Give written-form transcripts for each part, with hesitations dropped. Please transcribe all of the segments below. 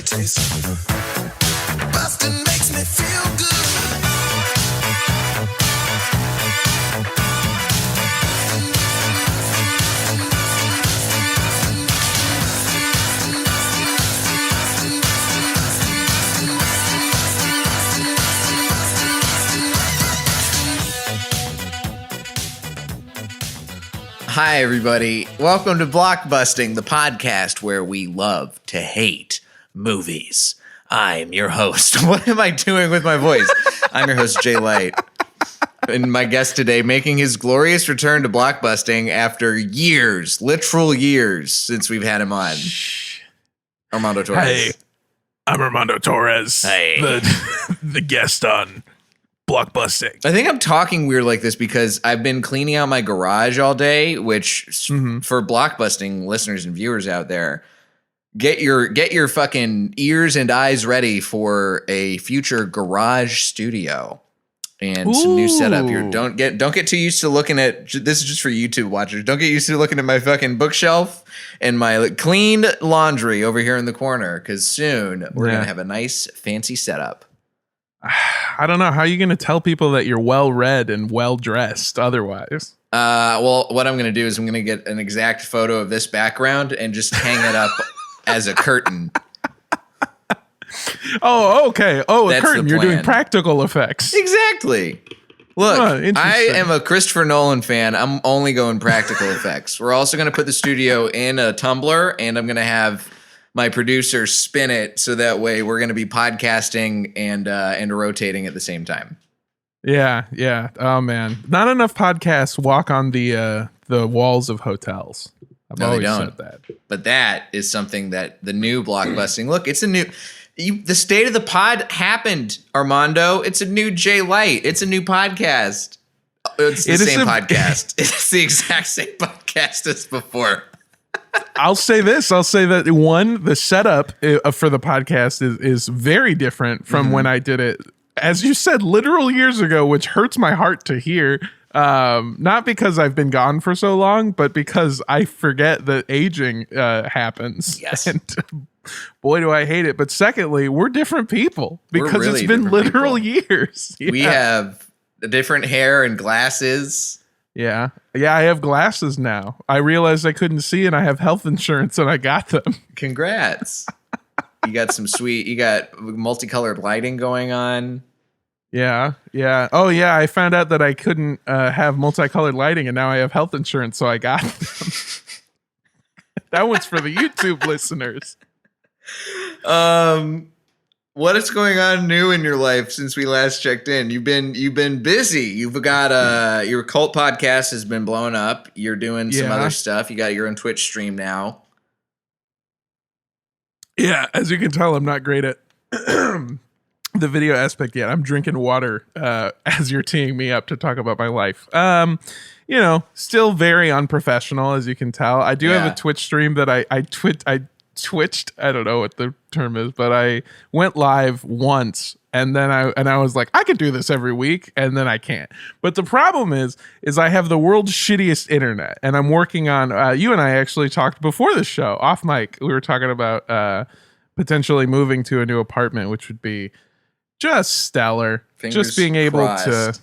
shittiest. Busting makes me feel good. Hi, everybody. Welcome to Blockbusting, the podcast where we love to hate movies. I'm your host. What am I doing with my voice? I'm your host, Jay Light. And my guest today, making his glorious return to Blockbusting after years, literal years, since we've had him on. Armando Torres. Hey, I'm Armando Torres. Hey. The guest on Blockbusting. I think I'm talking weird like this because I've been cleaning out my garage all day, which for Blockbusting listeners and viewers out there, get your fucking ears and eyes ready for a future garage studio and some new setup here. Don't get too used to looking at this. Is just for YouTube watchers. Don't get used to looking at my fucking bookshelf and my cleaned laundry over here in the corner, because soon we're gonna have a nice fancy setup. I don't know. How are you going to tell people that you're well-read and well-dressed otherwise? Well, what I'm going to do is I'm going to get an exact photo of this background and just hang it up as a curtain. Oh, okay. Oh, That's a curtain. the You're doing plan. practical effects. Exactly. Look, I interesting. am a Christopher Nolan fan. I'm only going practical effects. We're also going to put the studio in a tumbler, and I'm going to have my producer spin it so that way we're going to be podcasting and rotating at the same time. Yeah. Oh man, not enough podcasts walk on the walls of hotels. No, they don't. Said that. But that is something that the new Blockbusting. Look, it's a new. The state of the pod happened, Armando. It's a new J Light. It's a new podcast. It's the same podcast. It's the exact same podcast as before. I'll say this. I'll say that the setup for the podcast is very different from when I did it, as you said, literal years ago, which hurts my heart to hear. Not because I've been gone for so long, but because I forget that aging happens. Yes. And boy, do I hate it. But secondly, we're different people because really it's been different literal people. years. We have different hair and glasses. Yeah, I have glasses now. I realized I couldn't see, and I have health insurance, and I got them. Congrats. You got multicolored lighting going on. Yeah. Oh, yeah, I found out that I couldn't have multicolored lighting, and now I have health insurance, so I got them. That one's for the YouTube listeners. What is going on new in your life since we last checked in? You've been busy. You've got your cult podcast has been blown up. You're doing some other stuff. You got your own Twitch stream now. Yeah, as you can tell, I'm not great at the video aspect yet. I'm drinking water as you're teeing me up to talk about my life. Still very unprofessional, as you can tell. I do have a Twitch stream that I twitched. I don't know what the term is, but I went live once, and then I was like, I could do this every week, and then I can't. But the problem is I have the world's shittiest internet, and I'm working on. You and I actually talked before the show off mic. We were talking about potentially moving to a new apartment, which would be just stellar. Fingers just being able crossed.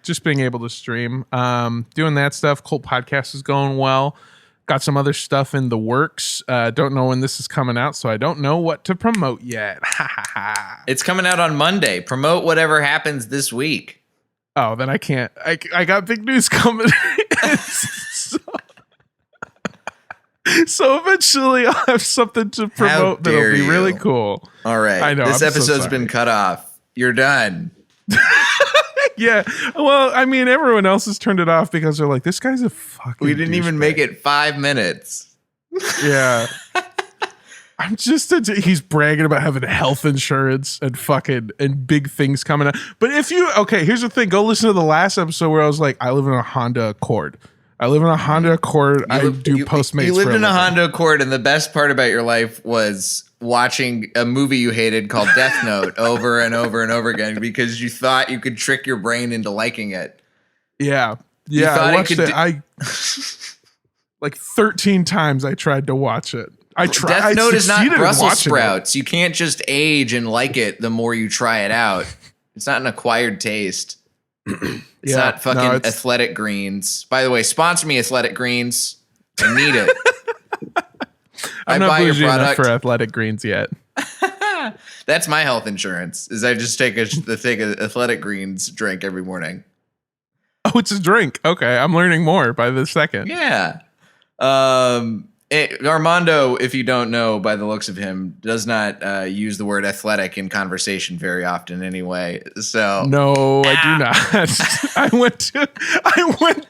just being able to stream, doing that stuff. Cult podcast is going well. Got some other stuff in the works. Don't know when this is coming out, so I don't know what to promote yet. It's coming out on Monday. Promote whatever happens this week. Oh, then I can't. I got big news coming. So eventually I'll have something to promote that'll be really cool. All right. I know. This episode's been cut off. You're done. Yeah. Well, I mean, everyone else has turned it off because they're like, this guy's a fucking We didn't even douchebag. make it 5 minutes. Yeah. I'm just he's bragging about having health insurance and big things coming up. But here's the thing. Go listen to the last episode where I was like, I live in a Honda Accord. I live in a Honda Accord. I do Postmates. You lived for in a living. Honda Accord, and the best part about your life was watching a movie you hated called Death Note over and over and over again because you thought you could trick your brain into liking it. Yeah. thought I it watched could it. Like 13 times I tried to watch it. Death Note is not succeeded in Brussels watching it. sprouts. You can't just age and like it the more you try it out. It's not an acquired taste. It's not fucking Athletic Greens. By the way, sponsor me, Athletic Greens. I need it. I'm not bougie enough for Athletic Greens yet. That's my health insurance. Is I just take the thing of Athletic Greens drink every morning. Oh, it's a drink. Okay, I'm learning more by the second. Yeah. Armando, if you don't know by the looks of him, does not use the word athletic in conversation very often anyway. So no, I do not. I went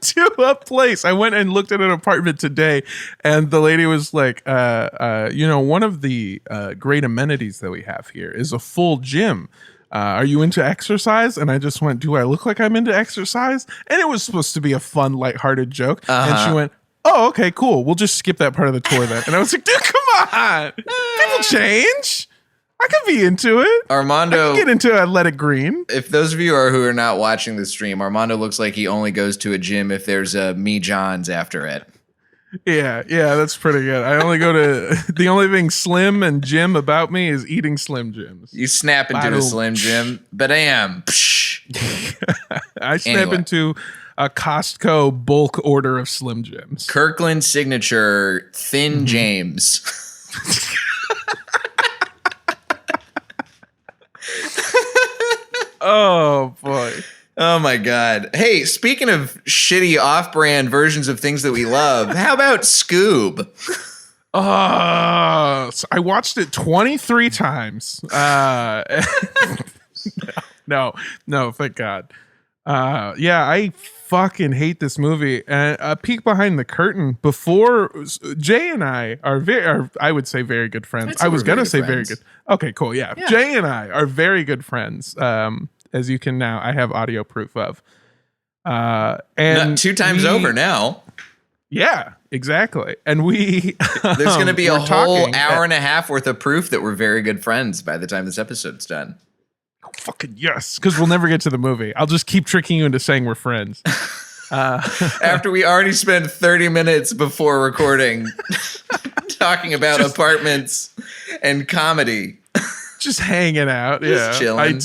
to a place. I went and looked at an apartment today, and the lady was like, one of the great amenities that we have here is a full gym. Are you into exercise? And I just went, do I look like I'm into exercise? And it was supposed to be a fun, lighthearted joke. And she went, oh, okay, cool. We'll just skip that part of the tour then. And I was like, dude, come on. People change. I could be into it. Armando, I could get into Athletic Green. If those of you who are not watching the stream, Armando looks like he only goes to a gym if there's a Me John's after it. Yeah, that's pretty good. I only go to the only thing Slim and Jim about me is eating Slim Jims. You snap into a Slim Jim, bam. I snap into a Costco bulk order of Slim Jims. Kirkland signature Thin James. Oh boy. Oh my God. Hey, speaking of shitty off-brand versions of things that we love, how about Scoob? So I watched it 23 times. No, thank God. I fucking hate this movie. And a peek behind the curtain, before Jay and I are I would say very good friends. I was going to say very good. Okay, cool. Yeah. Jay and I are very good friends. As you can now, I have audio proof of. And 2 times over now. Yeah, exactly. And there's going to be a whole hour and a half worth of proof that we're very good friends by the time this episode's done. Oh, fucking yes, because we'll never get to the movie. I'll just keep tricking you into saying we're friends. After we already spent 30 minutes before recording talking about apartments and comedy. Just hanging out. Just chilling.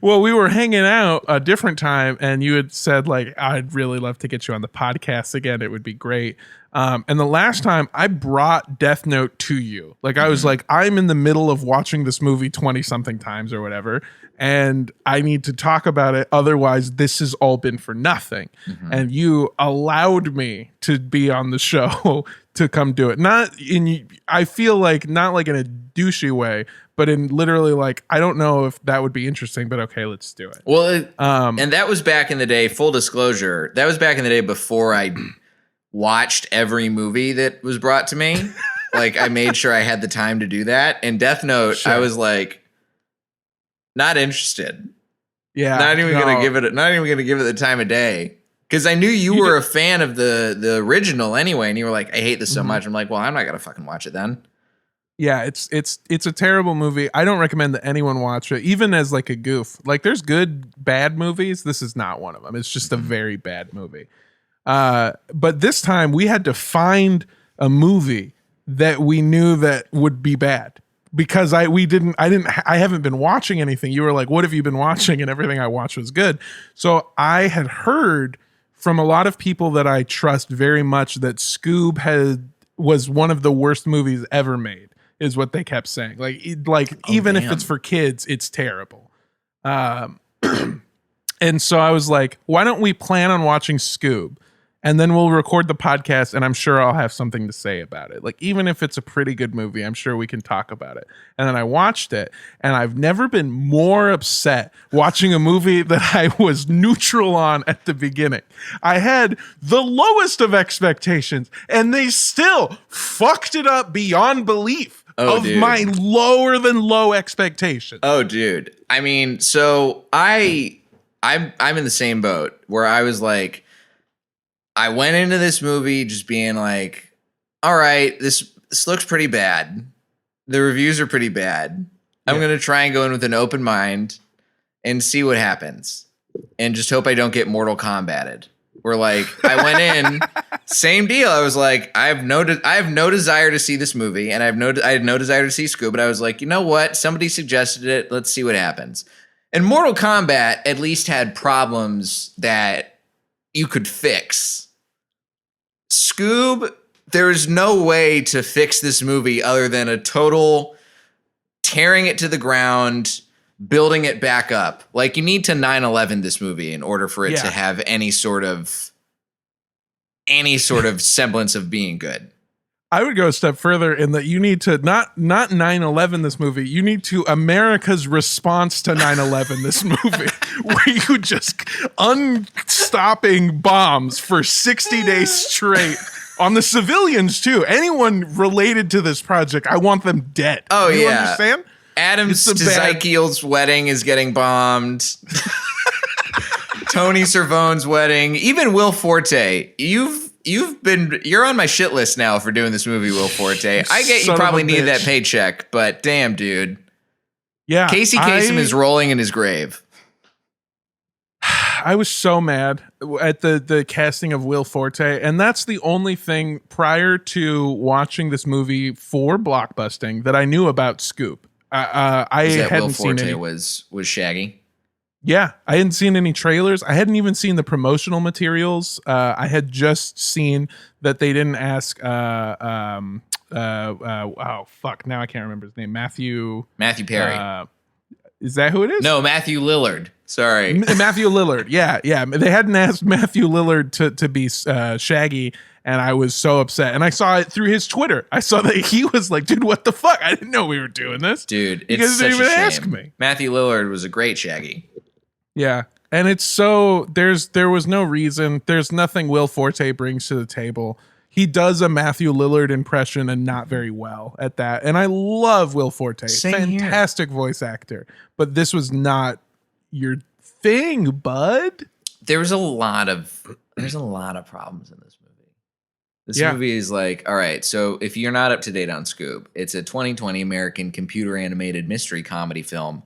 Well, we were hanging out a different time, and you had said, I'd really love to get you on the podcast again. It would be great. And the last time I brought Death Note to you. I was like, I'm in the middle of watching this movie 20-something times or whatever, and I need to talk about it. Otherwise, this has all been for nothing. And you allowed me to be on the show to come do it. I feel like not in a douchey way, but in literally I don't know if that would be interesting, but okay, let's do it. Well, and that was back in the day, full disclosure, that was back in the day before I watched every movie that was brought to me. I made sure I had the time to do that. And Death Note, sure. I was not interested. Yeah. Not even going to give it the time of day. Because I knew you were a fan of the original anyway, and you were like, I hate this so much. I'm like, well, I'm not going to fucking watch it then. Yeah, it's a terrible movie. I don't recommend that anyone watch it, even as a goof. There's good, bad movies. This is not one of them. It's just a very bad movie. But this time we had to find a movie that we knew that would be bad, because I haven't been watching anything. You were like, what have you been watching? And everything I watched was good. So I had heard from a lot of people that I trust very much that Scoob was one of the worst movies ever made, is what they kept saying. Even if it's for kids, it's terrible. And so I was like, why don't we plan on watching Scoob? And then we'll record the podcast, and I'm sure I'll have something to say about it. Even if it's a pretty good movie, I'm sure we can talk about it. And then I watched it, and I've never been more upset watching a movie that I was neutral on at the beginning. I had the lowest of expectations, and they still fucked it up beyond belief my lower than low expectations. Oh, dude. I mean, so I'm in the same boat where I was like, I went into this movie just being like, all right, this looks pretty bad. The reviews are pretty bad. I'm going to try and go in with an open mind and see what happens, and just hope I don't get Mortal Kombated. Where like I went in, same deal. I was like, I have no desire to see this movie, and I had no desire to see Scoob. But I was like, you know what? Somebody suggested it. Let's see what happens. And Mortal Kombat at least had problems that you could fix. Scoob, there is no way to fix this movie other than a total tearing it to the ground, building it back up. Like, you need to 9/11 this movie in order for it to have any sort of semblance of being good. I would go a step further in that you need to not 9/11 this movie. You need to America's response to 9/11 this movie, where you just unstopping bombs for 60 days straight on the civilians too. Anyone related to this project, I want them dead. Oh, you yeah. Understand? Adam Ezekiel's wedding is getting bombed. Tony Cervone's wedding. Even Will Forte. You're on my shit list now for doing this movie, Will Forte. I get you probably need that paycheck, but damn, dude. Yeah. Casey Kasem is rolling in his grave. I was so mad at the casting of Will Forte, and that's the only thing prior to watching this movie for Blockbusting that I knew about Scoob. I hadn't Will seen Forte any. was Shaggy. Yeah, I hadn't seen any trailers. I hadn't even seen the promotional materials. I had just seen that they didn't ask. Oh fuck! Now I can't remember his name. Matthew Perry. Is that who it is? No, Matthew Lillard. Sorry. Matthew Lillard. Yeah. They hadn't asked Matthew Lillard to be Shaggy, and I was so upset. And I saw it through his Twitter. I saw that he was like, dude, what the fuck? I didn't know we were doing this. Dude, you it's guys didn't such even a shame. ask me. Matthew Lillard was a great Shaggy. Yeah. And it's so, there was no reason. There's nothing Will Forte brings to the table. He does a Matthew Lillard impression and not very well at that. And I love Will Forte. Same Fantastic voice actor. But this was not your thing, bud. There's a lot of problems in this movie. This movie is like, all right, so if you're not up to date on Scoob, it's a 2020 American computer animated mystery comedy film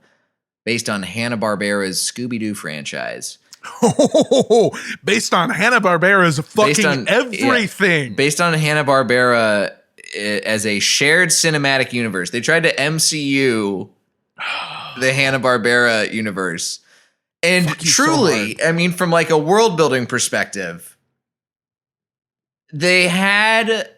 based on Hanna-Barbera's Scooby-Doo franchise. Based on Hanna-Barbera's fucking everything. Yeah, based on Hanna-Barbera as a shared cinematic universe. They tried to MCU the Hanna-Barbera universe. And truly, I mean, from like a world building perspective, they had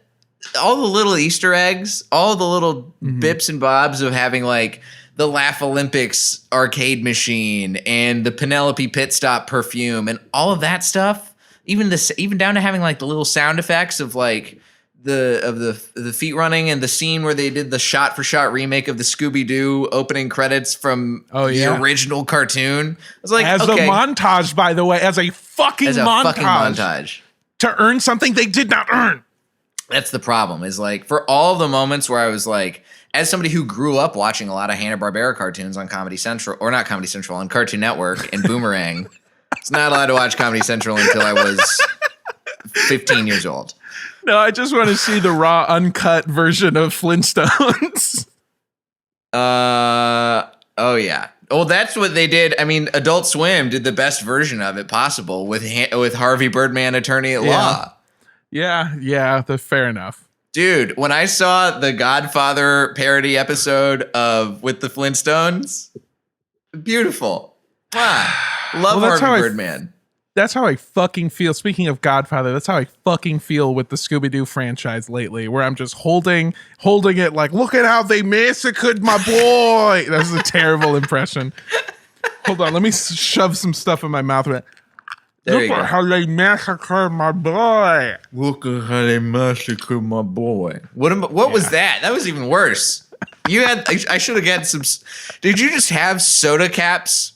all the little Easter eggs, all the little bips and bobs of having like the Laugh Olympics arcade machine and the Penelope Pit Stop perfume and all of that stuff. Even down to having like the little sound effects of like the feet running and the scene where they did the shot for shot remake of the Scooby-Doo opening credits from the original cartoon. I was like, a montage, by the way, as a fucking montage to earn something they did not earn. That's the problem, is like for all of the moments where I was like, as somebody who grew up watching a lot of Hanna-Barbera cartoons on Comedy Central, or not Comedy Central, on Cartoon Network and Boomerang, I was not allowed to watch Comedy Central until I was 15 years old. No, I just want to see the raw, uncut version of Flintstones. Oh yeah. Well, that's what they did. I mean, Adult Swim did the best version of it possible with Harvey Birdman, attorney at law. Yeah, fair enough. Dude, when I saw the Godfather parody episode with the Flintstones, beautiful. Wow. Love Harvey Birdman. That's how I fucking feel. Speaking of Godfather, that's how I fucking feel with the Scooby-Doo franchise lately, where I'm just holding it like, look at how they massacred my boy. That was a terrible impression. Hold on, let me shove some stuff in my mouth. Look at how they massacred my boy. Look at how they massacred my boy. What was that? That was even worse. I should have gotten some. Did you just have soda caps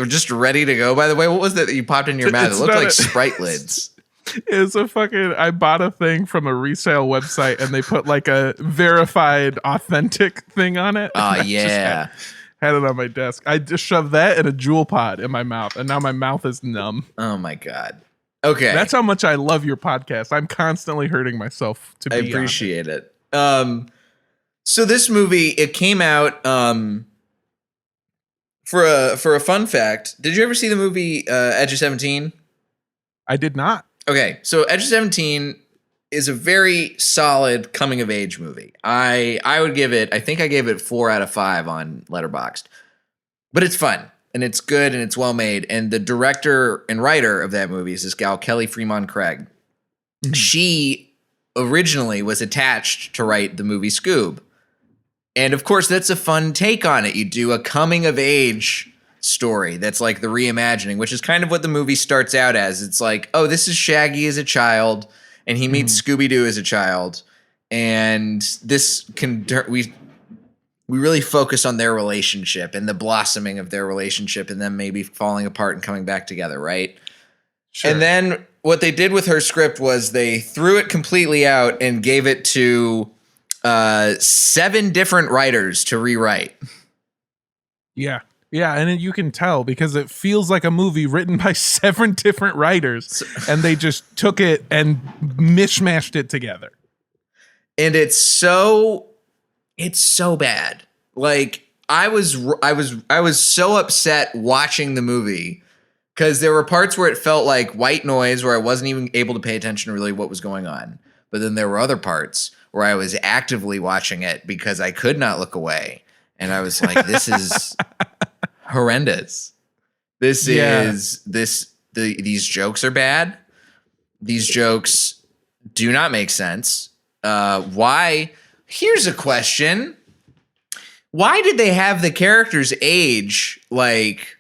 just ready to go? By the way, what was that you popped in your mouth? It looked like Sprite lids. It's I bought a thing from a resale website and they put like a verified authentic thing on it. Oh yeah. Had it on my desk. I just shoved that and a Jewel Pod in my mouth, and now my mouth is numb. Oh my God. Okay. That's how much I love your podcast. I'm constantly hurting myself to be I appreciate it. So this movie, it came out for a fun fact. Did you ever see the movie Edge of 17? I did not. Okay, so Edge of 17 is a very solid coming of age movie. I would give it, I think I gave it 4 out of 5 on Letterboxd. But it's fun and it's good and it's well made. And the director and writer of that movie is this gal, Kelly Fremont Craig. Mm-hmm. She originally was attached to write the movie Scoob. And of course, that's a fun take on it. You do a coming of age story that's like the reimagining, which is kind of what the movie starts out as. It's like, oh, this is Shaggy as a child, and he meets Scooby-Doo as a child. And this can, we really focus on their relationship and the blossoming of their relationship and them maybe falling apart and coming back together, right? Sure. And then what they did with her script was they threw it completely out and gave it to 7 different writers to rewrite. Yeah. Yeah, and you can tell because it feels like a movie written by 7 different writers, and they just took it and mishmashed it together. And it's so bad. Like I was so upset watching the movie because there were parts where it felt like white noise where I wasn't even able to pay attention to really what was going on. But then there were other parts where I was actively watching it because I could not look away. And I was like, this is horrendous. These jokes are bad. These jokes do not make sense. Why? Here's a question. Why did they have the characters age like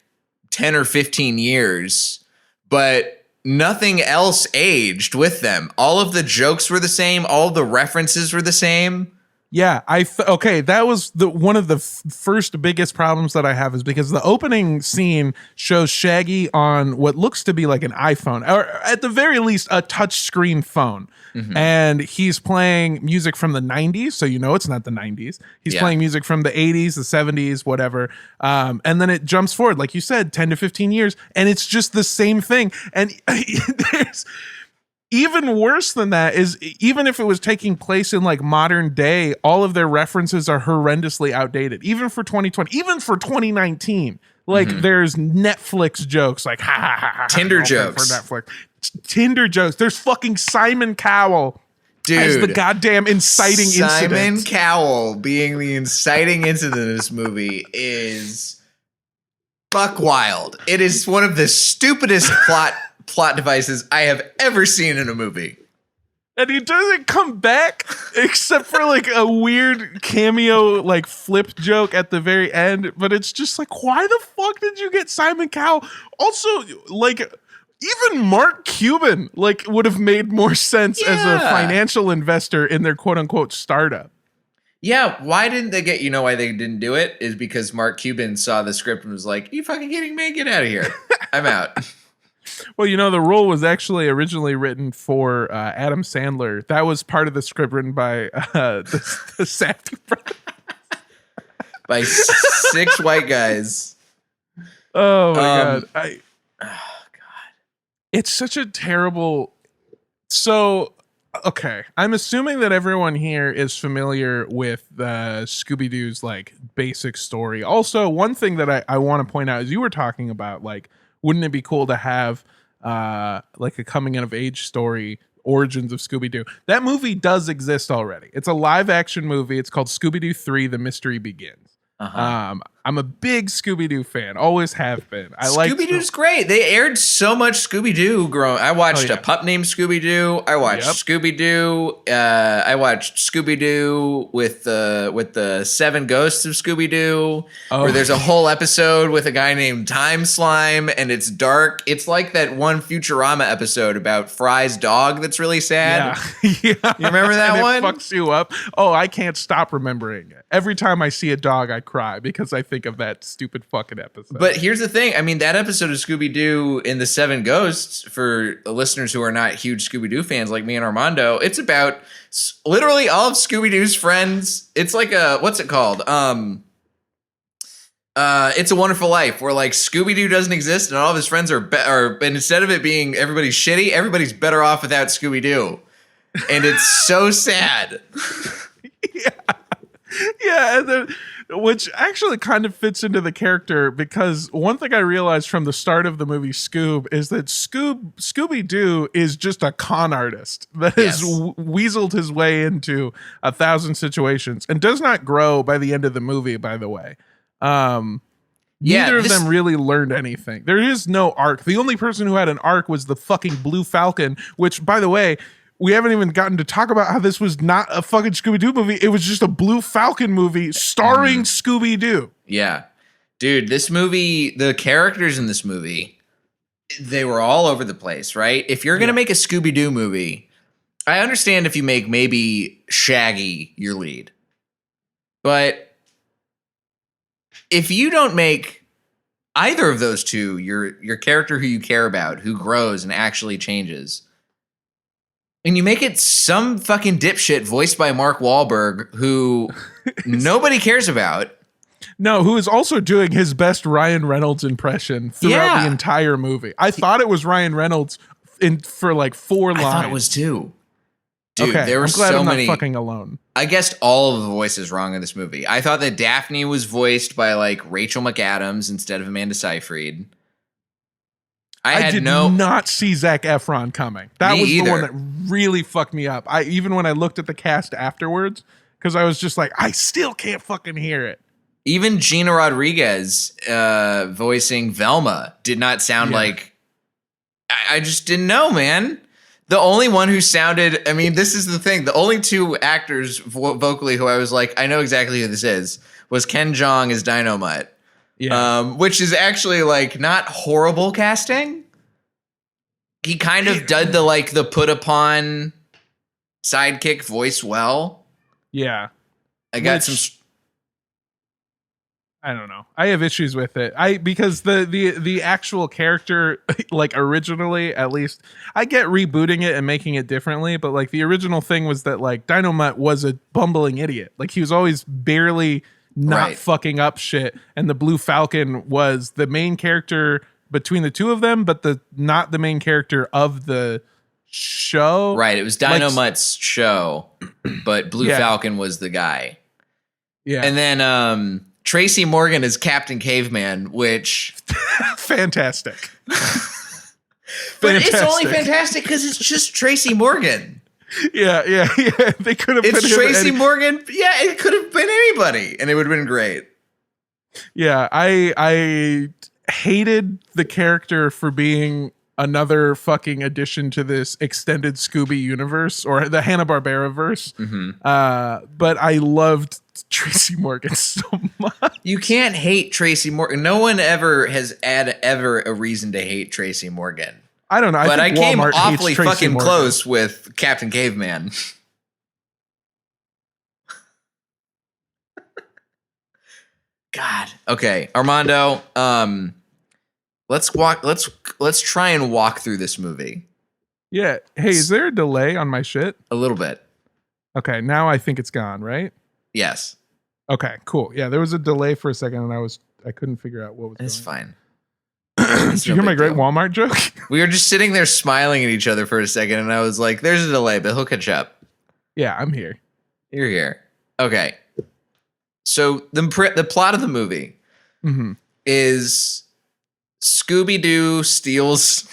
10 or 15 years, but nothing else aged with them? All of the jokes were the same. All of the references were the same. Yeah, okay, that was one of the first biggest problems that I have is because the opening scene shows Shaggy on what looks to be like an iPhone, or at the very least a touchscreen phone. Mm-hmm. And he's playing music from the 90s, so you know it's not the 90s. He's playing music from the 80s, the 70s, whatever. And then it jumps forward, like you said, 10 to 15 years, and it's just the same thing. And there's... Even worse than that is even if it was taking place in like modern day, all of their references are horrendously outdated. Even for 2020, even for 2019, like there's Netflix jokes, like ha ha ha ha. Tinder jokes for Netflix. Tinder jokes. There's fucking Simon Cowell, dude, as the goddamn inciting incident. Simon Cowell being the inciting incident in this movie is buck wild. It is one of the stupidest plot devices I have ever seen in a movie. And he doesn't come back except for like a weird cameo like flip joke at the very end, but it's just like, why the fuck did you get Simon Cowell? Also, like even Mark Cuban like would have made more sense as a financial investor in their quote unquote startup. Yeah, why didn't they get, you know why they didn't do it? Is because Mark Cuban saw the script and was like, you fucking kidding me? Get out of here. I'm out. Well, you know, the role was actually originally written for Adam Sandler. That was part of the script written by the Safdie brothers. By 6 white guys. Oh, my God. Oh, God. It's such a terrible... So, okay. I'm assuming that everyone here is familiar with Scooby-Doo's, like, basic story. Also, one thing that I want to point out is you were talking about, like, wouldn't it be cool to have like a coming of age story, origins of Scooby-Doo? That movie does exist already. It's a live action movie. It's called Scooby-Doo 3: The Mystery Begins. I'm a big Scooby-Doo fan. Always have been. Scooby-Doo's great. They aired so much Scooby-Doo growing. I watched A Pup Named Scooby-Doo. I watched Scooby-Doo. I watched Scooby-Doo with the 7 Ghosts of Scooby-Doo, where there's a whole episode with a guy named Time Slime, and it's dark. It's like that one Futurama episode about Fry's dog that's really sad. Yeah. You remember that one? It fucks you up. Oh, I can't stop remembering it. Every time I see a dog, I cry because I think of that stupid fucking episode. But here's the thing. I mean, that episode of Scooby-Doo in the 7 Ghosts, for listeners who are not huge Scooby-Doo fans like me and Armando, it's about literally all of Scooby-Doo's friends. It's like what's it called? It's a Wonderful Life, where like Scooby-Doo doesn't exist and all of his friends and instead of it being everybody's shitty, everybody's better off without Scooby-Doo. And it's so sad. Yeah. And Which actually kind of fits into the character, because one thing I realized from the start of the movie Scoob is that Scooby-Doo is just a con artist that has weaseled his way into 1,000 situations and does not grow by the end of the movie, by the way. Neither of them really learned anything. There is no arc. The only person who had an arc was the fucking Blue Falcon, which, by the way, we haven't even gotten to talk about how this was not a fucking Scooby-Doo movie. It was just a Blue Falcon movie starring Scooby-Doo. Yeah. Dude, this movie, the characters in this movie, they were all over the place, right? If you're going to make a Scooby-Doo movie, I understand if you make maybe Shaggy your lead. But if you don't make either of those two your character who you care about, who grows and actually changes, and you make it some fucking dipshit voiced by Mark Wahlberg who nobody cares about. No, who is also doing his best Ryan Reynolds impression throughout the entire movie. I thought it was Ryan Reynolds for like 4 lines. I thought it was too. Dude, okay, there were I'm glad so I'm not many fucking alone. I guessed all of the voices wrong in this movie. I thought that Daphne was voiced by like Rachel McAdams instead of Amanda Seyfried. I did not see Zac Efron coming. That was either. The one that really fucked me up. Even when I looked at the cast afterwards, because I was just like, I still can't fucking hear it. Even Gina Rodriguez voicing Velma did not sound like... I just didn't know, man. The only one who sounded, I mean, this is the thing. The only 2 actors vocally who I was like, I know exactly who this is, was Ken Jeong as Dynamite. Yeah. Which is actually like not horrible casting. He kind of did the put upon sidekick voice well. Yeah. I got some... I don't know. I have issues with it. Because the actual character, like originally, at least, I get rebooting it and making it differently, but like the original thing was that like Dynamite was a bumbling idiot. Like he was always barely not fucking up shit, and the Blue Falcon was the main character between the two of them, but not the main character of the show. Right. It was Dynamite's show, but Blue Falcon was the guy. Yeah. And then Tracy Morgan is Captain Caveman, which fantastic. But it's only fantastic because it's just Tracy Morgan. Yeah. They could have. It's Tracy Morgan. Yeah, it could have been anybody, and it would have been great. Yeah, I hated the character for being another fucking addition to this extended Scooby universe or the Hanna-Barbera verse. Mm-hmm. But I loved Tracy Morgan so much. You can't hate Tracy Morgan. No one ever has had a reason to hate Tracy Morgan. I don't know. But I came awfully fucking close with Captain Caveman. God. Okay, Armando. Let's try and walk through this movie. Yeah. Hey, is there a delay on my shit? A little bit. Okay, now I think it's gone, right? Yes. Okay, cool. Yeah, there was a delay for a second, and I couldn't figure out what was. It's fine. Did you hear my great Walmart joke? We were just sitting there smiling at each other for a second, and I was like, "There's a delay, but he'll catch up." Yeah, I'm here. You're here. Okay. So the plot of the movie is Scooby-Doo steals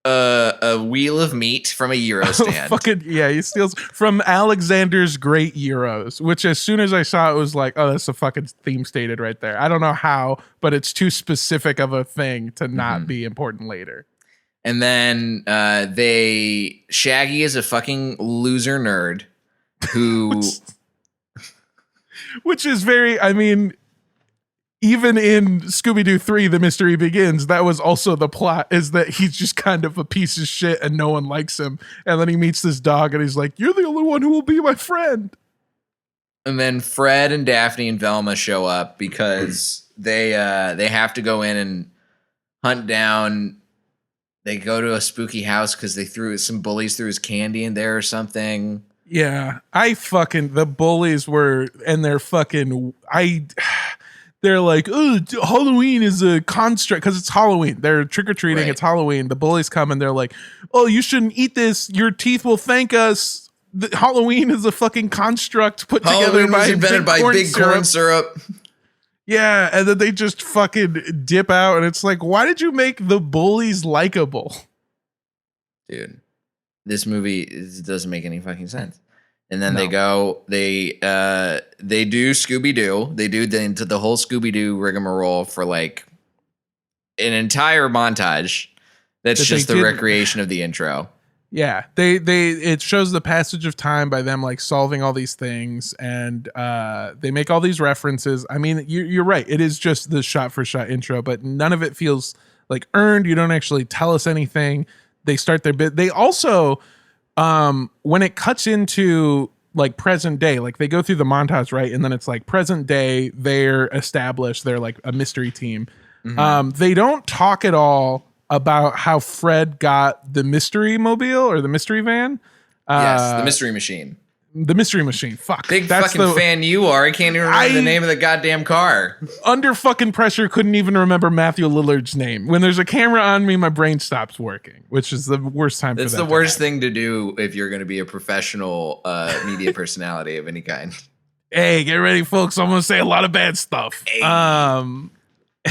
a wheel of meat from a Euro stand. He steals from Alexander's Great Euros, which as soon as I saw it was like, oh, that's a fucking theme stated right there. I don't know how, but it's too specific of a thing to not be important later. And then Shaggy is a fucking loser nerd who... which is very, I mean... Even in Scooby-Doo 3, The Mystery Begins, that was also the plot, is that he's just kind of a piece of shit and no one likes him. And then he meets this dog and he's like, you're the only one who will be my friend. And then Fred and Daphne and Velma show up because they have to go in and hunt down. They go to a spooky house because some bullies threw his candy in there or something. Yeah, the bullies were, and they're like, oh, Halloween is a construct because it's Halloween. They're trick-or-treating. Right. It's Halloween. The bullies come and they're like, oh, you shouldn't eat this. Your teeth will thank us. Halloween is a fucking construct put together Halloween by was invented by big corn syrup. Yeah, and then they just fucking dip out, and it's like, why did you make the bullies likable? Dude, this movie doesn't make any fucking sense. And then they do Scooby-Doo. They do into the whole Scooby-Doo rigmarole for like an entire montage. That's just the recreation of the intro. Yeah, it shows the passage of time by them like solving all these things, and they make all these references. I mean, you're right. It is just the shot for shot intro, but none of it feels like earned. You don't actually tell us anything. They start their bit. They also, when it cuts into like present day, like they go through the montage, right, and then it's like present day. They're established. They're like a mystery team. Mm-hmm. They don't talk at all about how Fred got the mystery mobile or the mystery van. Yes, the mystery machine. The mystery machine. Fuck. Big fucking fan you are. I can't even remember the name of the goddamn car. Under fucking pressure, couldn't even remember Matthew Lillard's name. When there's a camera on me, my brain stops working, which is the worst time for that. It's the worst thing to do if you're going to be a professional media personality of any kind. Hey, get ready, folks. I'm going to say a lot of bad stuff. Hey.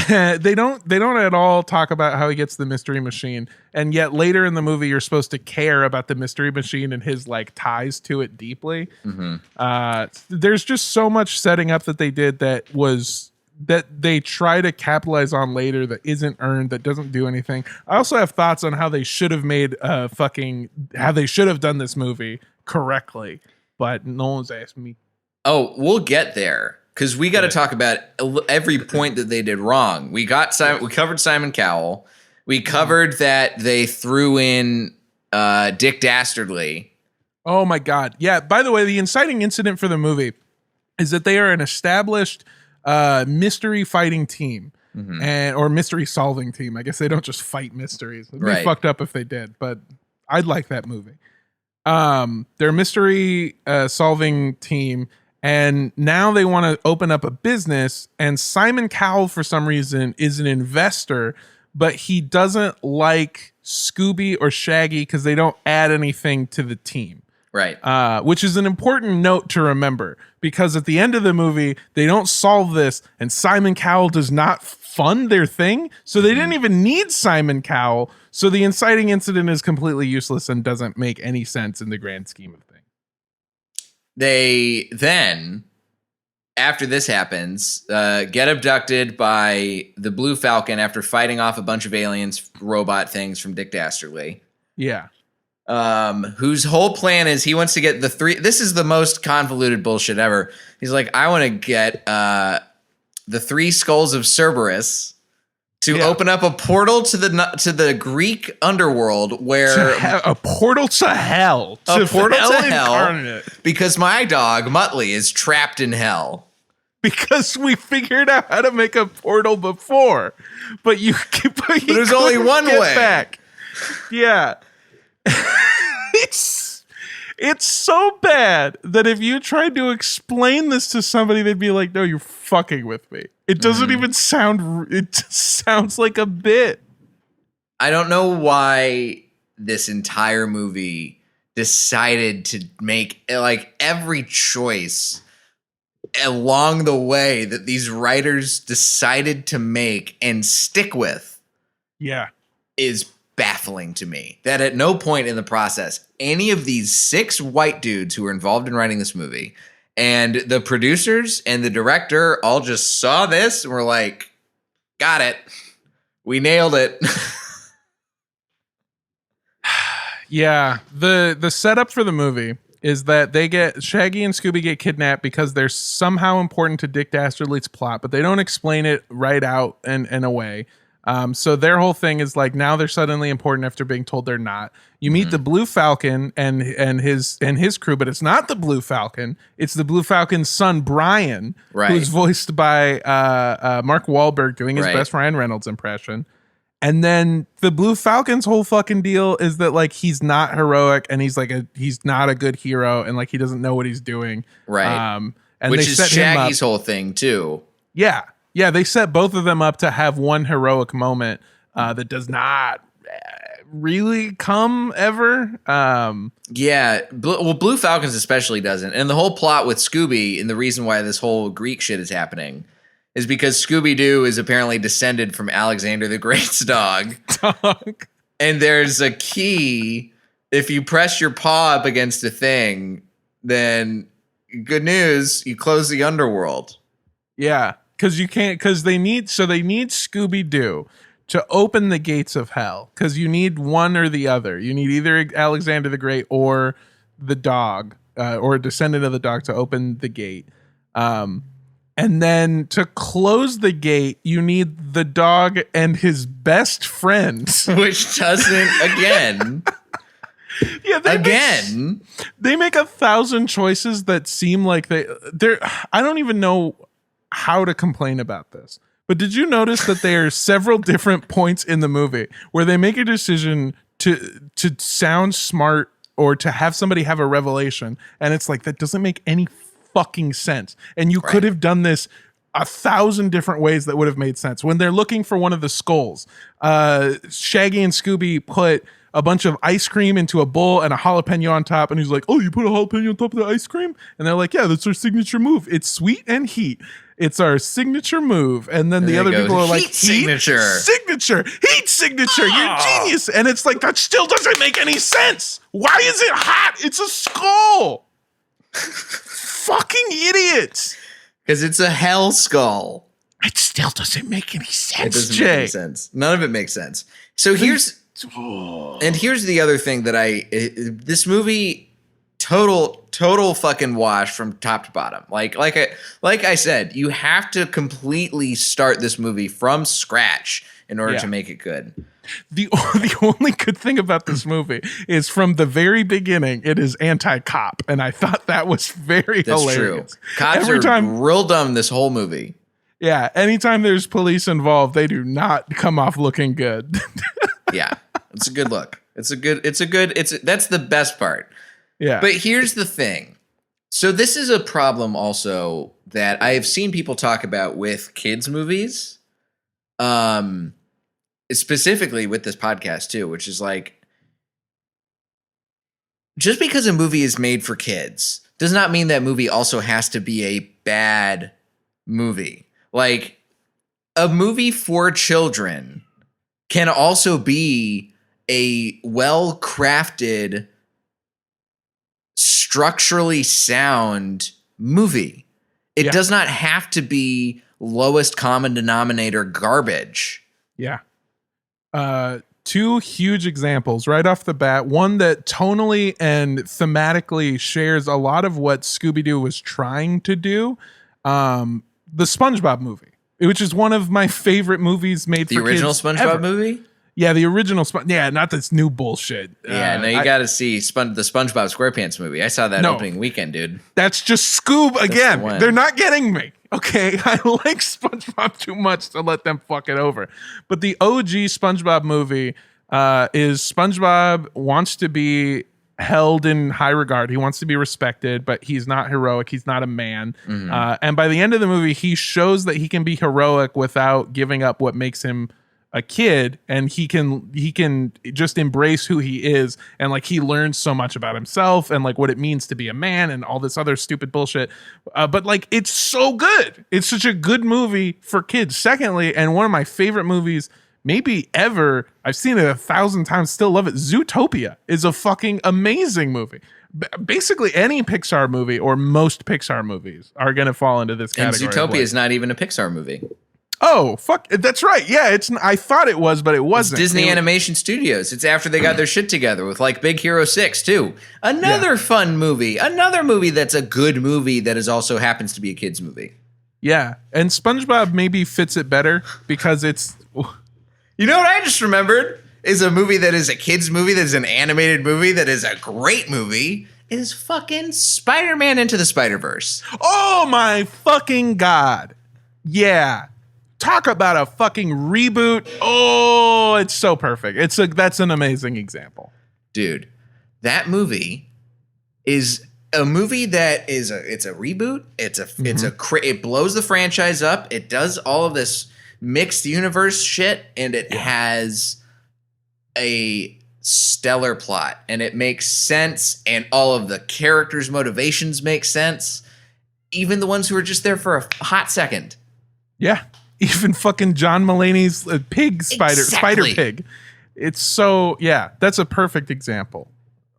They don't at all talk about how he gets the mystery machine, and yet later in the movie you're supposed to care about the mystery machine and his like ties to it deeply. Mm-hmm. There's just so much setting up that they did that they try to capitalize on later that isn't earned, that doesn't do anything. I also have thoughts on how they should have made how they should have done this movie correctly, but no one's asked me. Oh, we'll get there. Because we got to talk about every point that they did wrong. We covered Simon Cowell. We covered that they threw in Dick Dastardly. Oh my God! Yeah. By the way, the inciting incident for the movie is that they are an established mystery fighting team, or mystery solving team. I guess they don't just fight mysteries. It'd be fucked up if they did, but I'd like that movie. They're a mystery solving team. And now they want to open up a business, and Simon Cowell, for some reason, is an investor, but he doesn't like Scooby or Shaggy because they don't add anything to the team. Right. Which is an important note to remember, because at the end of the movie, they don't solve this, and Simon Cowell does not fund their thing, so they didn't even need Simon Cowell, so the inciting incident is completely useless and doesn't make any sense in the grand scheme of things. They then, after this happens, get abducted by the Blue Falcon after fighting off a bunch of aliens, robot things from Dick Dastardly. Yeah. Whose whole plan is he wants to get the three. This is the most convoluted bullshit ever. He's like, I want to get the three skulls of Cerberus to open up a portal to the Greek underworld, where a portal to hell, incarnate. Because my dog Muttley is trapped in hell. Because we figured out how to make a portal before, but there's only one way back. Yeah, It's so bad that if you tried to explain this to somebody, they'd be like, no, you're fucking with me. It doesn't even sound, it sounds like a bit. I don't know why this entire movie decided to make like every choice along the way that these writers decided to make and stick with. Yeah. Is baffling to me that at no point in the process, any of these 6 white dudes who were involved in writing this movie and the producers and the director all just saw this and were like, got it. We nailed it. Yeah. The setup for the movie is that Shaggy and Scooby get kidnapped because they're somehow important to Dick Dastardly's plot, but they don't explain it right out and in a way. So their whole thing is like, now they're suddenly important after being told they're not. You meet the Blue Falcon and his crew, but it's not the Blue Falcon. It's the Blue Falcon's son, Brian, who's voiced by Mark Wahlberg doing his best Ryan Reynolds impression. And then the Blue Falcon's whole fucking deal is that like he's not heroic and he's not a good hero and like he doesn't know what he's doing. Right. And which is Shaggy's whole thing too. Yeah. Yeah, they set both of them up to have one heroic moment that does not really come ever. Yeah, Blue Falcons especially doesn't. And the whole plot with Scooby and the reason why this whole Greek shit is happening is because Scooby-Doo is apparently descended from Alexander the Great's dog. And there's a key. If you press your paw up against a thing, then good news, you close the underworld. Yeah, because they need Scooby-Doo to open the gates of hell, because you need one or the other. You need either Alexander the Great or the dog, or a descendant of the dog to open the gate. And then to close the gate, you need the dog and his best friend. Which doesn't, again... Yeah, they make 1,000 choices that seem like they're. I don't even know how to complain about this. But did you notice that there are several different points in the movie where they make a decision to sound smart or to have somebody have a revelation, and it's like that doesn't make any fucking sense. And you could have done this 1,000 different ways that would have made sense. When they're looking for one of the skulls, Shaggy and Scooby put a bunch of ice cream into a bowl and a jalapeno on top. And he's like, oh, you put a jalapeno on top of the ice cream? And they're like, yeah, that's our signature move. It's sweet and heat. It's our signature move. And then the other people are like, heat signature. Heat signature. You're genius. And it's like, that still doesn't make any sense. Why is it hot? It's a skull. Fucking idiots. Because it's a hell skull. It still doesn't make any sense, It doesn't Jay. make any sense. None of it makes sense. So here's the other thing that this movie, total fucking wash from top to bottom. Like I said, you have to completely start this movie from scratch in order to make it good. The only good thing about this movie is from the very beginning, it is anti-cop. And I thought that was very hilarious. True. Cops are real dumb this whole movie. Yeah. Anytime there's police involved, they do not come off looking good. Yeah. It's a good look. That's the best part. Yeah. But here's the thing. So this is a problem also that I have seen people talk about with kids movies. Specifically with this podcast too, which is like, just because a movie is made for kids does not mean that movie also has to be a bad movie. Like, a movie for children can also be a well-crafted, structurally sound movie. It does not have to be lowest common denominator garbage. Yeah. Two huge examples right off the bat. One that tonally and thematically shares a lot of what Scooby-Doo was trying to do. The SpongeBob movie, which is one of my favorite movies made for kids. The original SpongeBob movie? Yeah, the original yeah, not this new bullshit. Yeah, no, you got to see the SpongeBob SquarePants movie. I saw that opening weekend, dude. That's just Scoob again. They're not getting me. Okay, I like SpongeBob too much to let them fuck it over. But the OG SpongeBob movie is SpongeBob wants to be held in high regard. He wants to be respected, but he's not heroic. He's not a man. Mm-hmm. And by the end of the movie, he shows that he can be heroic without giving up what makes him a kid, and he can just embrace who he is, and like he learns so much about himself and like what it means to be a man and all this other stupid bullshit. But like, it's so good. It's such a good movie for kids. Secondly, and one of my favorite movies maybe ever, I've seen it 1,000 times, still love it. Zootopia is a fucking amazing movie. Basically any Pixar movie or most Pixar movies are going to fall into this category. And Zootopia is not even a Pixar movie. Oh, fuck. That's right. Yeah, I thought it was, but it wasn't. It's Disney Animation Studios. It's after they got their shit together with like Big Hero 6 too. Another fun movie. Another movie that's a good movie that is also happens to be a kid's movie. Yeah. And SpongeBob maybe fits it better because it's... You know what I just remembered? Is a movie that is a kid's movie, that is an animated movie, that is a great movie. It is fucking Spider-Man Into the Spider-Verse. Oh my fucking God. Yeah. Talk about a fucking reboot. Oh, it's so perfect. That's an amazing example. Dude, that movie is a movie that is it's a reboot. It blows the franchise up. It does all of this mixed universe shit, and it has a stellar plot, and it makes sense, and all of the characters' motivations make sense, even the ones who are just there for a hot second. Yeah. Even fucking John Mulaney's pig spider pig. It's so, yeah, that's a perfect example.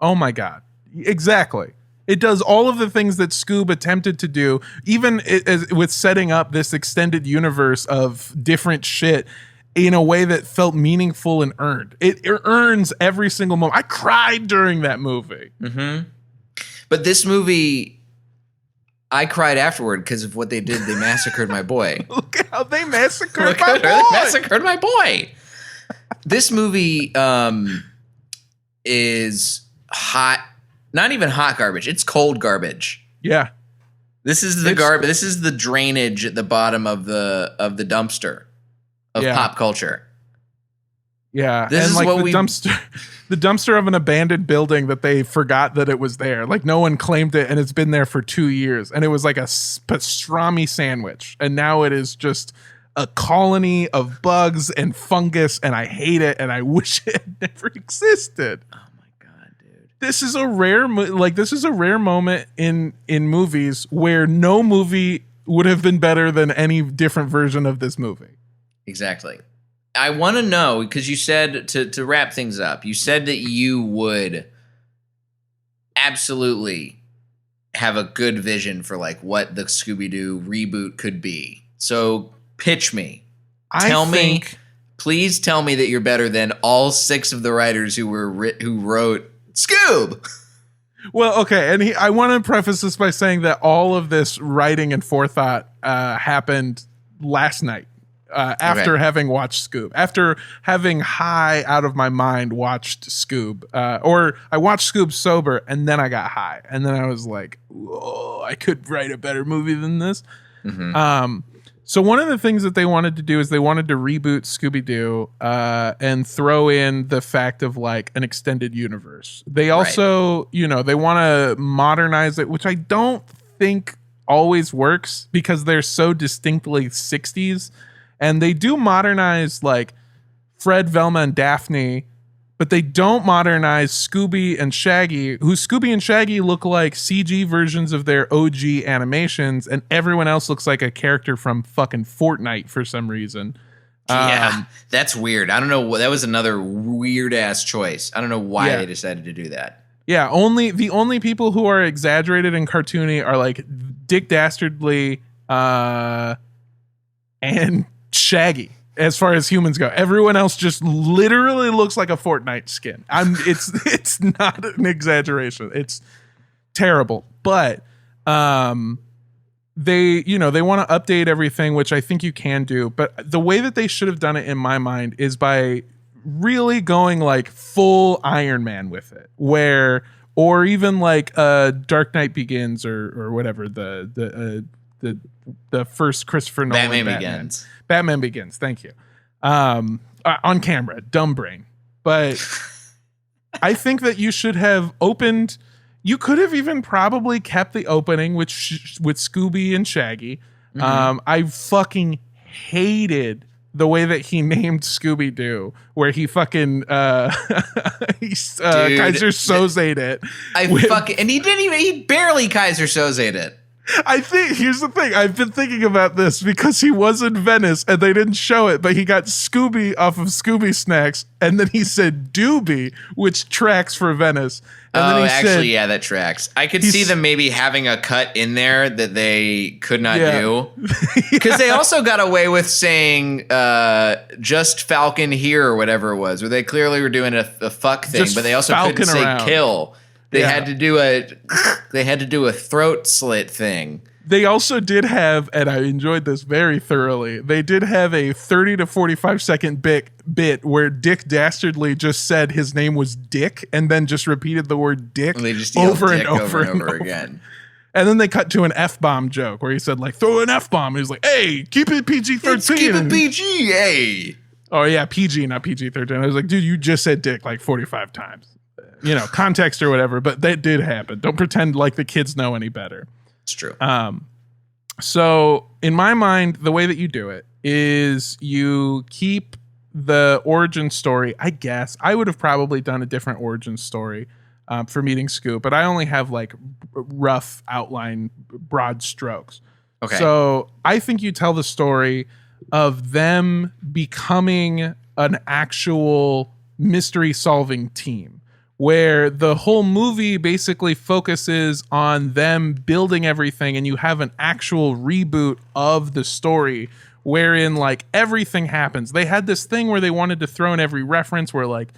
Oh my God. Exactly. It does all of the things that Scoob attempted to do, even with setting up this extended universe of different shit in a way that felt meaningful and earned. It earns every single moment. I cried during that movie. Mm-hmm. But this movie, I cried afterward because of what they did. They massacred my boy. Look at how they massacred my boy. They massacred my boy. This movie is hot. Not even hot garbage. It's cold garbage. Yeah. This is the garbage. This is the drainage at the bottom of the dumpster of pop culture. Yeah. This and is like what the dumpster of an abandoned building that they forgot that it was there. Like no one claimed it, and it's been there for 2 years, and it was like a pastrami sandwich, and now it is just a colony of bugs and fungus, and I hate it, and I wish it had never existed. This is a rare, this is a rare moment in movies where no movie would have been better than any different version of this movie. Exactly. I want to know, because you said, to wrap things up, you said that you would absolutely have a good vision for like what the Scooby-Doo reboot could be. So pitch me. Please tell me that you're better than all 6 of the writers who wrote Scoob. Well, okay, and I want to preface this by saying that all of this writing and forethought happened last night after having watched Scoob. After having high out of my mind watched Scoob. Or I watched Scoob sober, and then I got high. And then I was like, whoa, I could write a better movie than this. Mm-hmm. So one of the things that they wanted to do is they wanted to reboot Scooby-Doo and throw in the fact of like an extended universe. They also, they want to modernize it, which I don't think always works because they're so distinctly 60s. And they do modernize like Fred, Velma, and Daphne, but they don't modernize Scooby and Shaggy, who Scooby and Shaggy look like CG versions of their OG animations, and everyone else looks like a character from fucking Fortnite for some reason. Yeah, that's weird. I don't know. That was another weird ass choice. I don't know why they decided to do that. Yeah, the only people who are exaggerated and cartoony are like Dick Dastardly and Shaggy. As far as humans go, everyone else just literally looks like a Fortnite skin. It's not an exaggeration. It's terrible, but they want to update everything, which I think you can do. But the way that they should have done it, in my mind, is by really going like full Iron Man with it, or even like Dark Knight Begins or whatever the first Christopher Nolan Batman Begins. Thank you. On camera, dumb brain. But I think that you should have opened. You could have even probably kept the opening with Scooby and Shaggy. Mm-hmm. I fucking hated the way that he named Scooby-Doo, where he fucking Kaiser Soze'd it. And he barely Kaiser Soze'd it. I think here's the thing. I've been thinking about this because he was in Venice and they didn't show it, but he got Scooby off of Scooby Snacks, and then he said Doobie, which tracks for Venice. And then he said, that tracks. I could see them maybe having a cut in there that they could not do, because they also got away with saying just Falcon here or whatever it was, where they clearly were doing a fuck thing, but they also couldn't say kill. They had to do a throat slit thing. They also did have, and I enjoyed this very thoroughly, they did have a 30 to 45 second bit where Dick Dastardly just said his name was Dick and then just repeated the word Dick and they just over and over again. And then they cut to an F-bomb joke where he said, like, throw an F-bomb. He was like, hey, keep it PG-13. Keep it PG, hey. Oh, yeah, PG, not PG-13. I was like, dude, you just said Dick like 45 times. Context or whatever, but that did happen. Don't pretend like the kids know any better. It's true. So in my mind, the way that you do it is you keep the origin story, I guess I would have probably done a different origin story for meeting Scoob, but I only have like rough outline, broad strokes. Okay. So I think you tell the story of them becoming an actual mystery solving team, where the whole movie basically focuses on them building everything, and you have an actual reboot of the story wherein like everything happens. They had this thing where they wanted to throw in every reference where like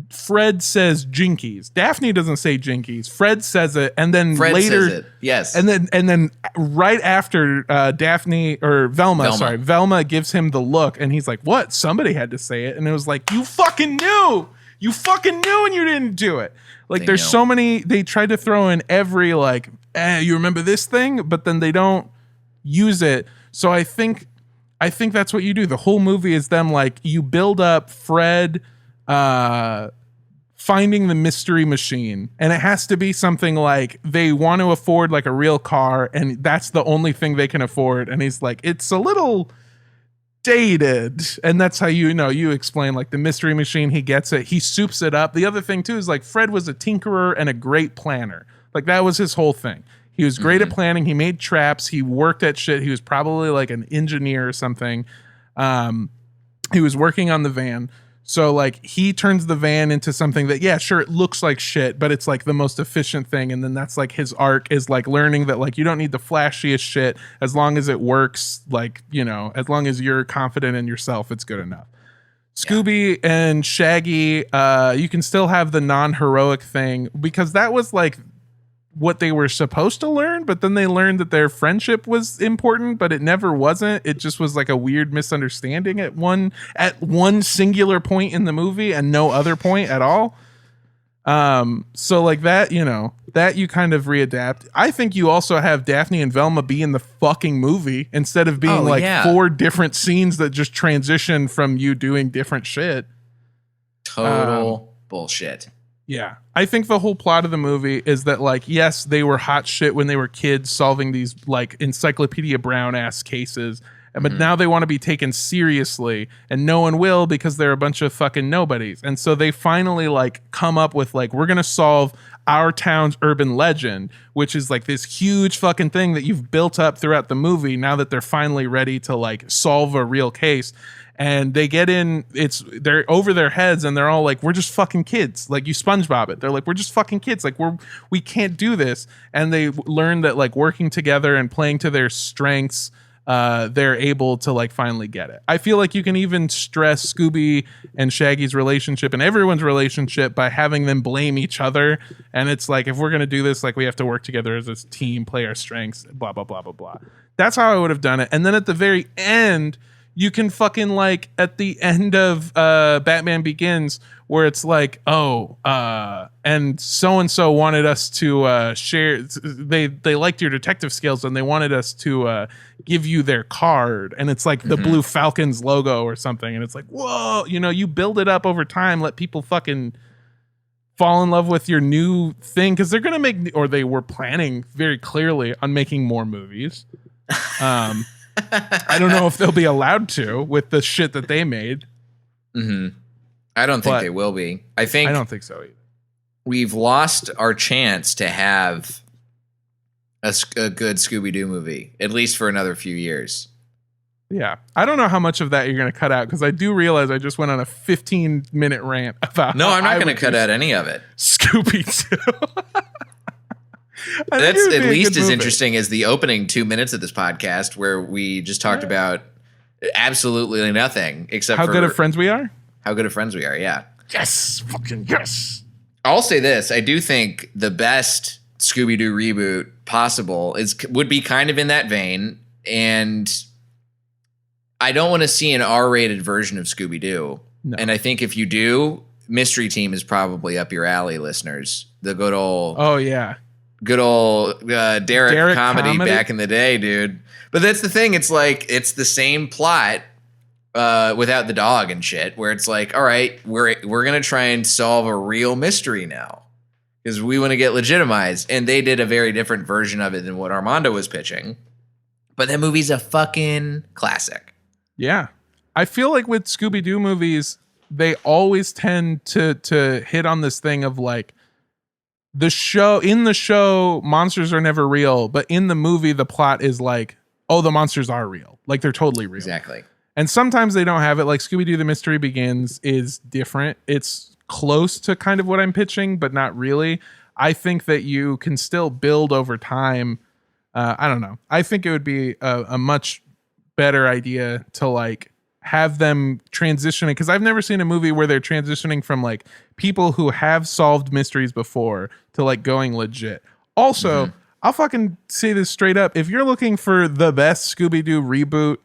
Fred says Jinkies. Daphne doesn't say Jinkies. Fred says it, and then Fred later says it. Yes. And then right after Daphne or Velma gives him the look, and he's like, "What? Somebody had to say it." And it was like, "You fucking knew. You fucking knew, and you didn't do it." Like, there's so many. They tried to throw in every like, you remember this thing, but then they don't use it. So I think that's what you do. The whole movie is them like, you build up Fred finding the mystery machine, and it has to be something like they want to afford like a real car, and that's the only thing they can afford. And he's like, it's a little dated, and that's how you explain like the mystery machine. He gets it, he soups it up. The other thing too is like Fred was a tinkerer and a great planner. Like, that was his whole thing. He was great at planning. He made traps. He worked at shit. He was probably like an engineer or something. He was working on the van. So like, he turns the van into something that, yeah, sure, it looks like shit, but it's like the most efficient thing. And then that's like his arc, is like learning that like, you don't need the flashiest shit as long as it works. Like, as long as you're confident in yourself, it's good enough. Scooby and Shaggy, you can still have the non-heroic thing, because that was like what they were supposed to learn, but then they learned that their friendship was important, but it never wasn't. It just was like a weird misunderstanding at one singular point in the movie and no other point at all. So like that, that you kind of readapt. I think you also have Daphne and Velma be in the fucking movie instead of being four different scenes that just transition from you doing different shit. Total bullshit. Yeah. I think the whole plot of the movie is that, like, yes, they were hot shit when they were kids solving these, like, Encyclopedia Brown-ass cases, but now they want to be taken seriously, and no one will, because they're a bunch of fucking nobodies. And so they finally, like, come up with, like, we're going to solve our town's urban legend, which is, like, this huge fucking thing that you've built up throughout the movie now that they're finally ready to, like, solve a real case. And they get in, they're over their heads, and they're all like, we're just fucking kids. Like, you SpongeBob it. They're like, we're just fucking kids. Like, we can't do this. And they learn that, like, working together and playing to their strengths, they're able to, like, finally get it. I feel like you can even stress Scooby and Shaggy's relationship and everyone's relationship by having them blame each other. And it's like, if we're going to do this, like, we have to work together as a team, play our strengths, blah, blah, blah, blah, blah. That's how I would have done it. And then at the very end, you can fucking, like, at the end of Batman Begins, where it's like, and so-and-so wanted us to share, they liked your detective skills, and they wanted us to give you their card, and it's like the Blue Falcons logo or something, and it's like, whoa, you build it up over time, let people fucking fall in love with your new thing, because they're gonna make, or they were planning very clearly on making more movies. I don't know if they'll be allowed to with the shit that they made. I don't think they will be. I don't think so either. We've lost our chance to have a good Scooby-Doo movie, at least for another few years. Yeah. I don't know how much of that you're going to cut out, because I do realize I just went on a 15-minute rant about No, I'm not going to cut out any of it. Scooby-Doo. That's at least as interesting as the opening 2 minutes of this podcast, where we just talked about absolutely nothing except how good of friends we are. How good of friends we are, yeah. Yes, fucking yes. I'll say this: I do think the best Scooby-Doo reboot possible would be kind of in that vein, and I don't want to see an R-rated version of Scooby-Doo. No. And I think if you do, Mystery Team is probably up your alley, listeners. The good old Derek comedy back in the day, dude. But that's the thing. It's like, it's the same plot without the dog and shit, where it's like, all right, we're going to try and solve a real mystery now because we want to get legitimized. And they did a very different version of it than what Armando was pitching. But that movie's a fucking classic. Yeah. I feel like with Scooby-Doo movies, they always tend to hit on this thing of like in the show, monsters are never real, but in the movie, the plot is like, oh, the monsters are real. Like they're totally real. Exactly. And sometimes they don't have it. Like Scooby-Doo, The Mystery Begins is different. It's close to kind of what I'm pitching, but not really. I think that you can still build over time. I don't know. I think it would be a much better idea to like have them transitioning, because I've never seen a movie where they're transitioning from like people who have solved mysteries before to like going legit. Also, I'll fucking say this straight up. If you're looking for the best Scooby-Doo reboot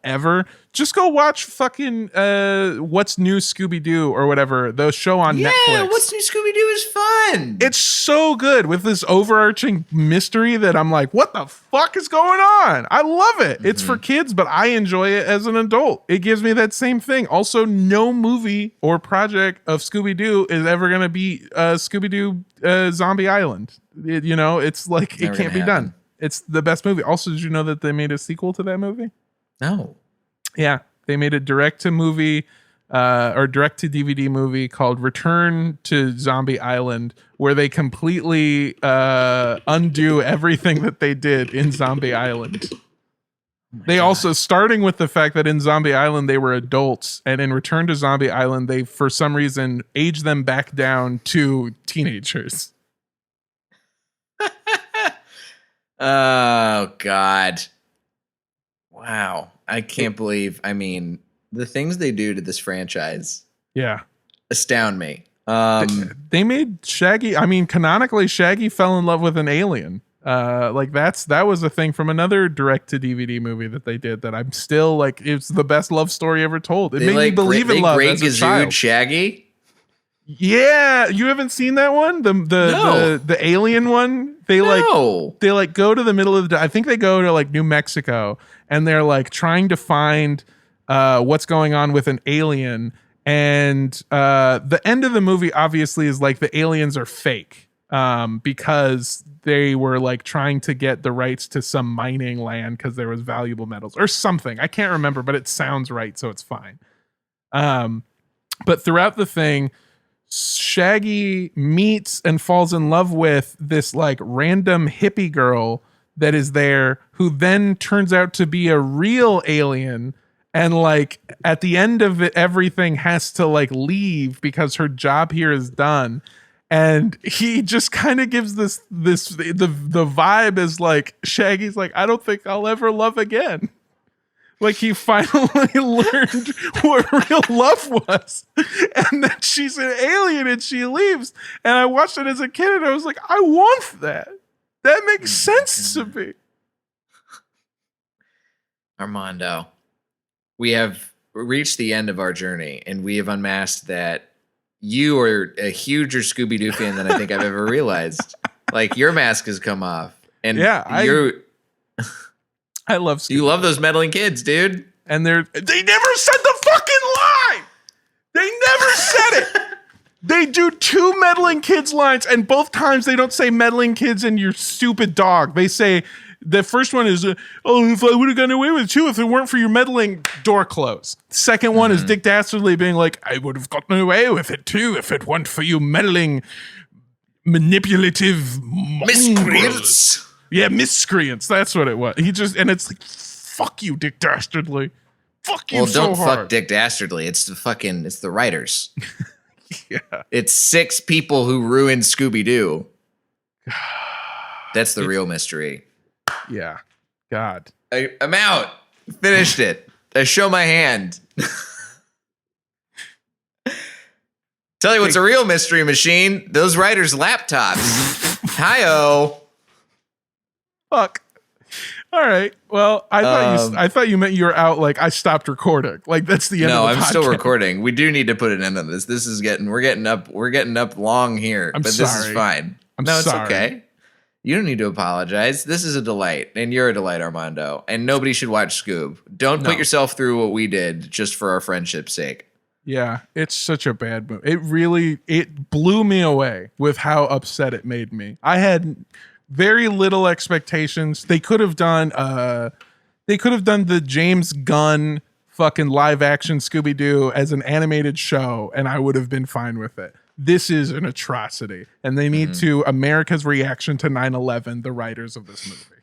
ever, just go watch fucking What's New Scooby-Doo or whatever, the show on Netflix. Yeah, What's New Scooby-Doo is fun. It's so good with this overarching mystery that I'm like, what the fuck is going on? I love it. It's for kids, but I enjoy it as an adult. It gives me that same thing. Also, no movie or project of Scooby-Doo is ever going to be Scooby-Doo Zombie Island. It's like, it can't be done. It's the best movie. Also, did you know that they made a sequel to that movie? No. Yeah, they made a direct-to-movie or direct-to-DVD movie called Return to Zombie Island, where they completely undo everything that they did in Zombie Island. They also, starting with the fact that in Zombie Island they were adults, and in Return to Zombie Island they, for some reason, aged them back down to teenagers. Oh, God. Wow. I can't believe, the things they do to this franchise astound me. They made Shaggy, canonically Shaggy fell in love with an alien. That was a thing from another direct-to-DVD movie that they did that I'm still like, it's the best love story ever told. It made me believe in love as a child. Shaggy? Yeah, you haven't seen that one? The alien one? They go to the middle of I think they go to like New Mexico, and they're like trying to find what's going on with an alien, and the end of the movie obviously is like the aliens are fake because they were like trying to get the rights to some mining land because there was valuable metals or something. I can't remember, but it sounds right, so it's fine. But throughout the thing, Shaggy meets and falls in love with this like random hippie girl that is there, who then turns out to be a real alien, and like at the end of it, everything has to like leave because her job here is done. And he just kind of gives the vibe is like, Shaggy's like, I don't think I'll ever love again. Like he finally learned what real love was, and that she's an alien and she leaves. And I watched it as a kid and I was like, I want that. That makes sense to me. Armando, we have reached the end of our journey, and we have unmasked that you are a huger Scooby-Doo fan than I think I've ever realized. Like your mask has come off, and I love Scooby. You love those meddling kids, dude. And they never said the fucking line. They never said it. They do two meddling kids lines, and both times they don't say meddling kids and your stupid dog. They say, the first one is, oh, if I would have gotten away with it too if it weren't for your meddling, door close. Second one is Dick Dastardly being like, I would have gotten away with it too if it weren't for you meddling, manipulative miscreants. Yeah, miscreants. That's what it was. And it's like, fuck you, Dick Dastardly. Fuck you so hard. Well, don't fuck Dick Dastardly. It's the writers. Yeah. It's 6 people who ruined Scooby-Doo. That's the real mystery. Yeah. God. I'm out. Finished it. I show my hand. Tell you what's a real mystery machine. Those writers' laptops. Hi-oh. Fuck. All right. Well, I thought you meant you were out. Like I stopped recording. Like that's the end. No, of the I'm podcast. Still recording. We do need to put an end on this. We're getting up long here. This is fine. It's okay. You don't need to apologize. This is a delight, and you're a delight, Armando. And nobody should watch Scoob. Don't put yourself through what we did just for our friendship's sake. Yeah, it's such a bad movie. It blew me away with how upset it made me. I had very little expectations. They could have done the James Gunn fucking live action Scooby-Doo as an animated show, and I would have been fine with it. This is an atrocity, and they need to America's reaction to 9/11, the writers of this movie.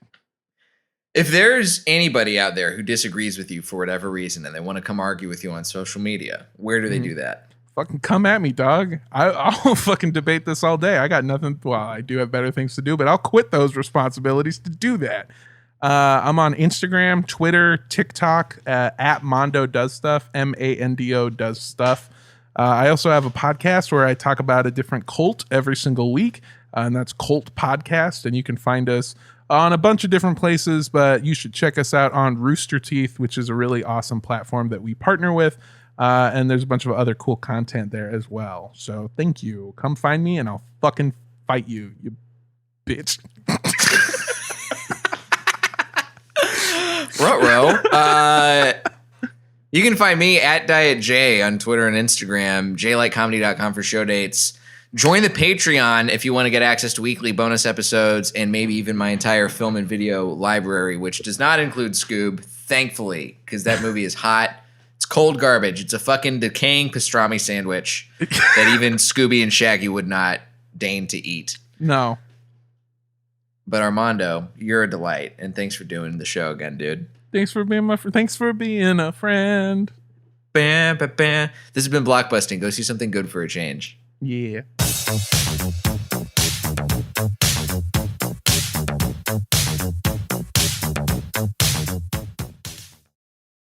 If there's anybody out there who disagrees with you for whatever reason and they want to come argue with you on social media, where do they do that? Fucking come at me, dog. I'll fucking debate this all day. I got nothing. Well, I do have better things to do, but I'll quit those responsibilities to do that. I'm on Instagram, Twitter, TikTok, at Mondo Does Stuff, Mando Does Stuff. I also have a podcast where I talk about a different cult every single week, and that's Cult Podcast, and you can find us on a bunch of different places, but you should check us out on Rooster Teeth, which is a really awesome platform that we partner with, and there's a bunch of other cool content there as well. So thank you. Come find me, and I'll fucking fight you, you bitch. Ruh-roh. You can find me at Diet J on Twitter and Instagram, jlightcomedy.com for show dates. Join the Patreon if you want to get access to weekly bonus episodes and maybe even my entire film and video library, which does not include Scoob, thankfully, because that movie is hot. It's cold garbage. It's a fucking decaying pastrami sandwich that even Scooby and Shaggy would not deign to eat. No. But Armando, you're a delight, and thanks for doing the show again, dude. Thanks for being Thanks for being a friend. Bam, bam, bam. This has been Blockbusting. Go see something good for a change. Yeah.